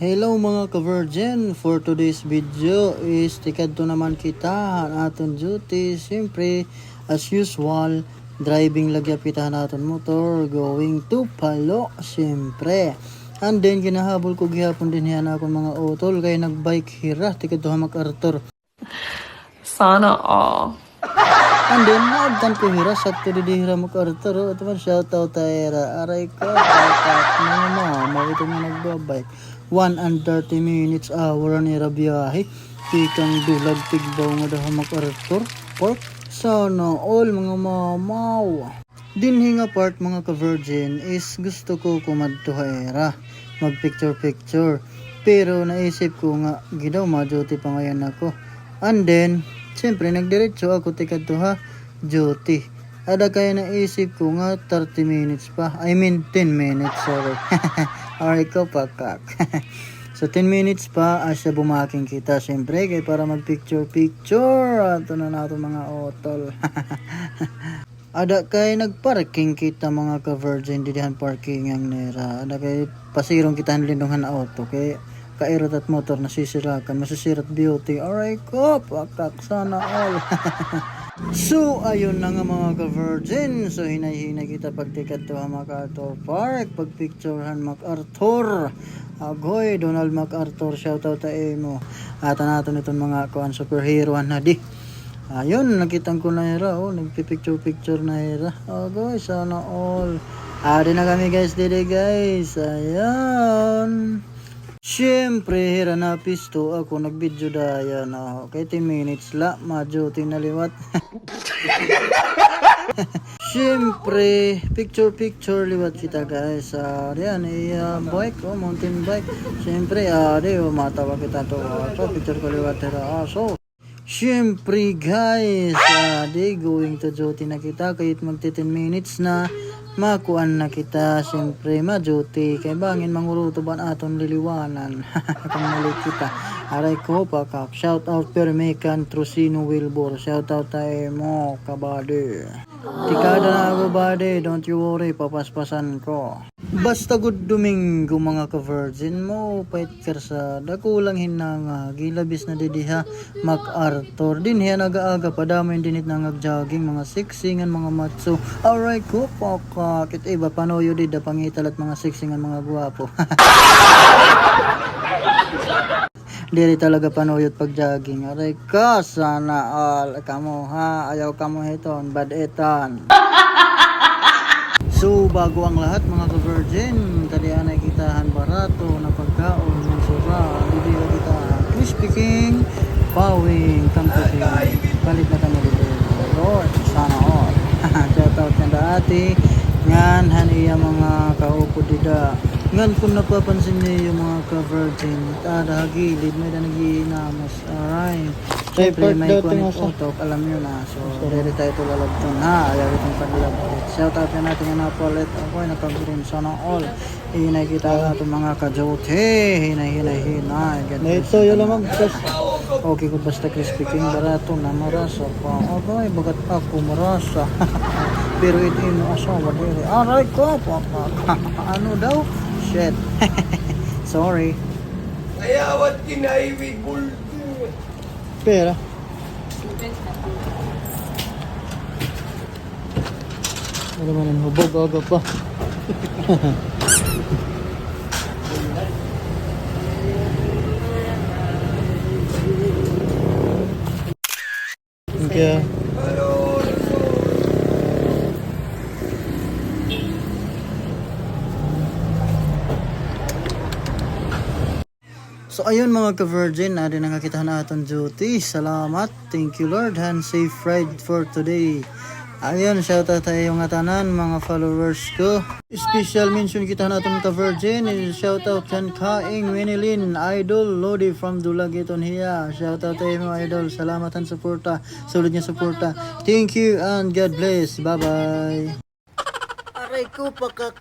Hello mga ka-virgin, for today's video is tikad to naman kita ang aton duty. Siyempre, as usual, driving lagyap kita naton motor, going to Palo, siyempre. And then, ginahabol ko gihapon din yan akong mga utol, kaya nagbike hira, tikad to MacArthur. Sana all. And then, naabdan ko hira, sakto di hira MacArthur. O, ito man, shoutout tayo, aray ko, kakat na naman, ito nga nagbabike. 1 and 30 minutes hour ni rabiyahe. Tikang dulag tigbaw nga daw MacArthur Park. Sana all mga mamaw. Dinhi nga part mga ka-virgin is gusto ko kumadtuhaera. Mag picture. Pero naisip ko nga gidaw ma-duty pa ngayon ako. And then, siyempre nagdiretso ako tikadtuha duty. Ada kaya naisip ko nga 30 minutes pa. I mean 10 minutes, sorry. Aray ko pakak. So 10 minutes pa asya bumaking kita siyempre kay para mag picture. Ato na nato mga otol. Ada kay nagparking kita mga ka-virgin didihan parking ang nera. Ada kay pasirong kita lindungan na auto kay kairot at motor nasisirakan, masisirat beauty. Aray ko pakak sana all. So, ayun na nga mga ka-virgin. So, hinay-hinay kita pagtikat to MacArthur Park. Pagpicturehan MacArthur. Agoy, Donald MacArthur. Shoutout tayo mo. At natin itong mga kuan superhero na di. Ayun, nakitang ko na hira. Oh, nagpipicture na hira. Agoy, sana all. Adi na kami guys, dito guys. Ayan. Siyempre, hira na pisto ako nag-video daya na okay, 10 minutes la, ma-duty na liwat. Siyempre, picture liwat kita guys. Yan, bike, mountain bike. Siyempre, matawa kita to. Picture ko liwat hira. So, siyempre guys, going to duty na kita. Kahit mag 10 minutes na. Makuan na kita, siyempre ma-duty kay bangin manguruto ba aton liliwanan. Kung mali kita aray ko pakak. Shout out Permecan Trusino Wilbur, shout out tayo mo kabady. Tikada na ako body, don't you worry, papaspasan ko. Basta good Domingo mga ka-virgin mo pait kersa dakulang hinanga gilabis na didiha MacArthur din hiya nagaaga pa damay dinit na jogging mga siksingan mga matso. Alright ko pakak it iba panoyo di da pangital at mga siksingan mga guwapo. Diri talaga panuyot pag jogging. Aray ka sana all kamo ha, ayaw kamo hiton bad etan. So bago ang lahat mga ka-virgin, tadihan ay kitahan barato na pagkaon ng sura. Hindi na kita Crispy King, Pawing, Kampukin. Palit na kami dito. Lord, sana all. Shoutout na dati. Ngan, haniya mga kaupo dida. Ngan kung napapansin niyo yung mga ka-virgin, tada hagilid, may na nag-iinamos. Alright. Siyempre may connect auto, alam nyo na. So, dito tayo tulalab dun ha. Ayaw itong panilab. Shoutout na natin yung napalit. Ako ay napag-rin. Sana all. Hinay kita na itong mga ka-jote. Hinay. Ito yun lamang. Okay ko basta Crispy King. Barato na marasa pa. Okay, bagat ako marasa. Pero ito yung asawa dito. Aray ko. Ano daw? Shit. Sorry. Ayawat kinaiwig bulto. Pera. Ano man ang hubog aga pa. Okay. So ayun mga ka-virgin, na rin nakakita na aton duty. Salamat, thank you Lord, and safe ride for today. Ayun, shoutout tayo nga tanan mga followers ko. Special mention kita na aton ka-virgin, shoutout kan Kaing Winilin, Idol Lodi from Dulagiton hiya. Shoutout tayo mga idol, salamat ang suporta, sulit niya suporta. Thank you and God bless, bye bye. Aray ko pakak.